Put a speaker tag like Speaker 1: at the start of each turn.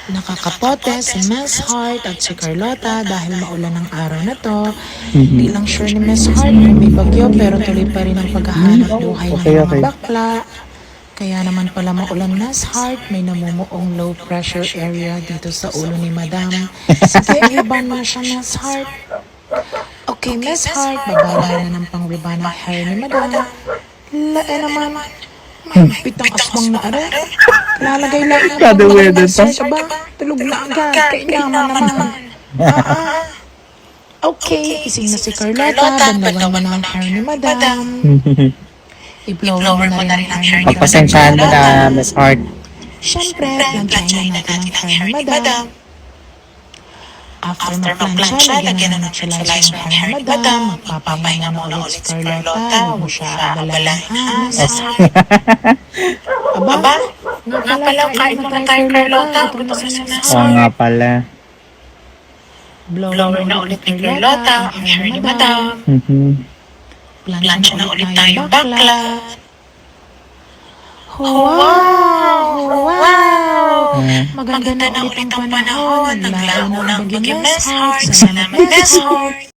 Speaker 1: Nakakapote si Miss Heart at si Carlota dahil maulan ang araw na to. Di lang sure ni Miss Heart kung may bagyo pero tuloy pa rin ang paghahanap buhay ng mga bakla. Kaya naman pala maulan, Miss Heart, may namumuong low pressure area dito sa ulo ni Madam. Sige, riban mo siya, Miss Heart. Okay, Miss Heart, babala na ng pang-riban ang hair ni Madam. Lae naman, may pitang aswang na are. Lalagay lang ang pagbahay ng Heart ba? Tulog na agad, kainyaman naman. Okay, ising na si Carlota, banlawan mo na ang hair ni Madam. I-blower mo na rin ang hair ni Madam.
Speaker 2: Pagpasensyahan mo na, Miss Heart.
Speaker 1: Siyempre, plansyahin na natin ang hair ni Madam. After magplansya, lagyan na ng naturalize ng hair ni Madam. Magpapahinga na ulit si Carlota. Huwag siya abalahan. Aba, nga pala, kain na tayo, Carlota. Gutom na si Miss
Speaker 2: Oo nga pala.
Speaker 1: Blower na ulit ni Carlota ang hair ni Madam. Plansya na ulit tayong bakla. Wow! Wow! Maganda na ulit ang panahon. Naglao na ang bagyo, Miss Heart. Salamat, Miss Heart.